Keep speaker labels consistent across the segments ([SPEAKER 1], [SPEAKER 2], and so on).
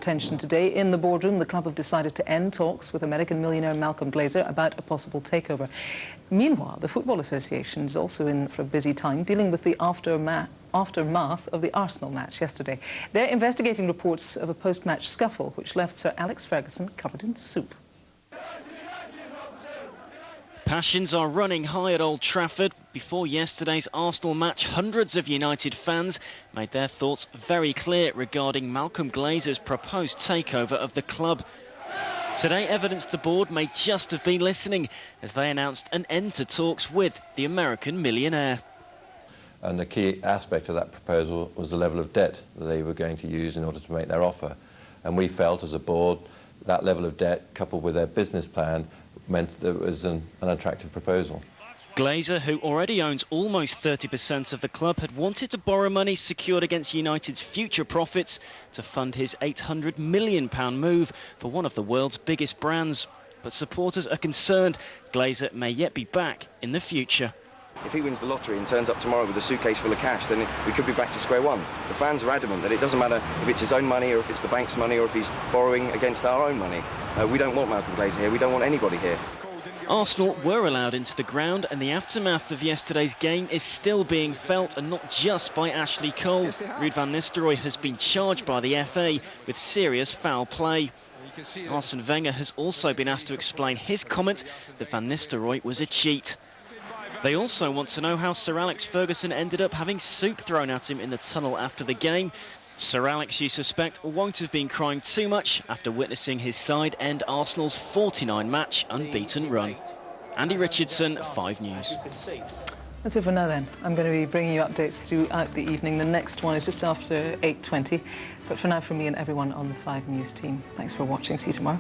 [SPEAKER 1] Attention today. In the boardroom, the club have decided to end talks with American millionaire Malcolm Glazer about a possible takeover. Meanwhile, the Football Association is also in for a busy time, dealing with the aftermath of the Arsenal match yesterday. They're investigating reports of a post-match scuffle which left Sir Alex Ferguson covered in soup.
[SPEAKER 2] Passions are running high at Old Trafford. Before yesterday's Arsenal match, hundreds of United fans made their thoughts very clear regarding Malcolm Glazer's proposed takeover of the club. Today, evidence the board may just have been listening as they announced an end to talks with the American millionaire.
[SPEAKER 3] And the key aspect of that proposal was the level of debt that they were going to use in order to make their offer. And we felt as a board that level of debt, coupled with their business plan, meant that it was an unattractive proposal.
[SPEAKER 2] Glazer, who already owns almost 30% of the club, had wanted to borrow money secured against United's future profits to fund his £800 million move for one of the world's biggest brands. But supporters are concerned Glazer may yet be back in the future.
[SPEAKER 4] If he wins the lottery and turns up tomorrow with a suitcase full of cash, then we could be back to square one. The fans are adamant that it doesn't matter if it's his own money or if it's the bank's money or if he's borrowing against our own money. We don't want Malcolm Glazer here. We don't want anybody here.
[SPEAKER 2] Arsenal were allowed into the ground, and the aftermath of yesterday's game is still being felt, and not just by Ashley Cole. Ruud van Nistelrooy has been charged by the FA with serious foul play. Arsene Wenger has also been asked to explain his comment that Van Nistelrooy was a cheat. They also want to know how Sir Alex Ferguson ended up having soup thrown at him in the tunnel after the game. Sir Alex, you suspect, won't have been crying too much after witnessing his side end Arsenal's 49-match unbeaten run. Andy Richardson, 5 News.
[SPEAKER 1] That's it for now then. I'm going to be bringing you updates throughout the evening. The next one is just after 8:20. But for now, from me and everyone on the 5 News team, thanks for watching. See you tomorrow.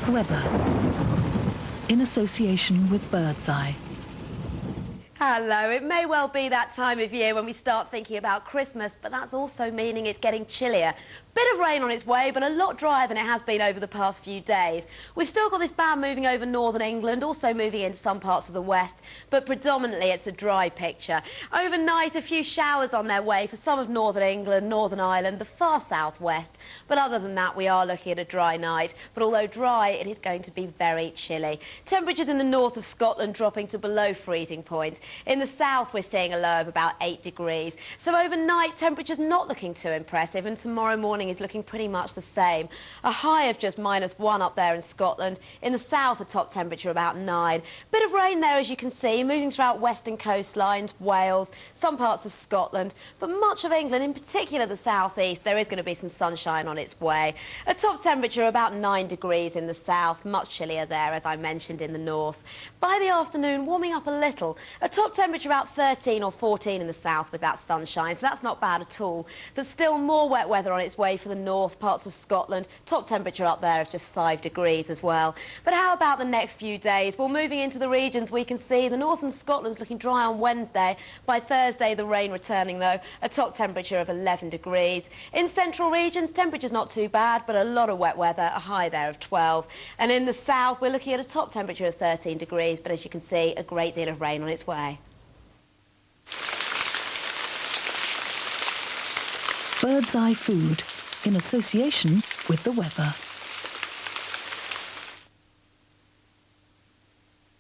[SPEAKER 5] Weather, in association with Birdseye.
[SPEAKER 6] Hello, it may well be that time of year when we start thinking about Christmas, but that's also meaning it's getting chillier. Bit of rain on its way, but a lot drier than it has been over the past few days. We've still got this band moving over northern England, also moving into some parts of the west, but predominantly it's a dry picture. Overnight, a few showers on their way for some of northern England, Northern Ireland, the far southwest. But other than that, we are looking at a dry night. But although dry, it is going to be very chilly. Temperatures in the north of Scotland dropping to below freezing point. In the south, we're seeing a low of about 8 degrees. So overnight, temperatures not looking too impressive, and tomorrow morning is looking pretty much the same. A high of just -1 up there in Scotland. In the south, a top temperature about 9. Bit of rain there, as you can see, moving throughout western coastlines, Wales, some parts of Scotland, but much of England, in particular the southeast, there is going to be some sunshine on its way. A top temperature about 9 degrees in the south, much chillier there, as I mentioned, in the north. By the afternoon, warming up a little. A top temperature about 13 or 14 in the south with that sunshine, so that's not bad at all. But still more wet weather on its way for the north, parts of Scotland. Top temperature up there of just 5 degrees as well. But how about the next few days? Well, moving into the regions, we can see the northern Scotland's looking dry on Wednesday. By Thursday, the rain returning, though. A top temperature of 11 degrees. In central regions, temperature's not too bad, but a lot of wet weather, a high there of 12. And in the south, we're looking at a top temperature of 13 degrees, but as you can see, a great deal of rain on its way.
[SPEAKER 5] Birdseye Food, in association with the weather.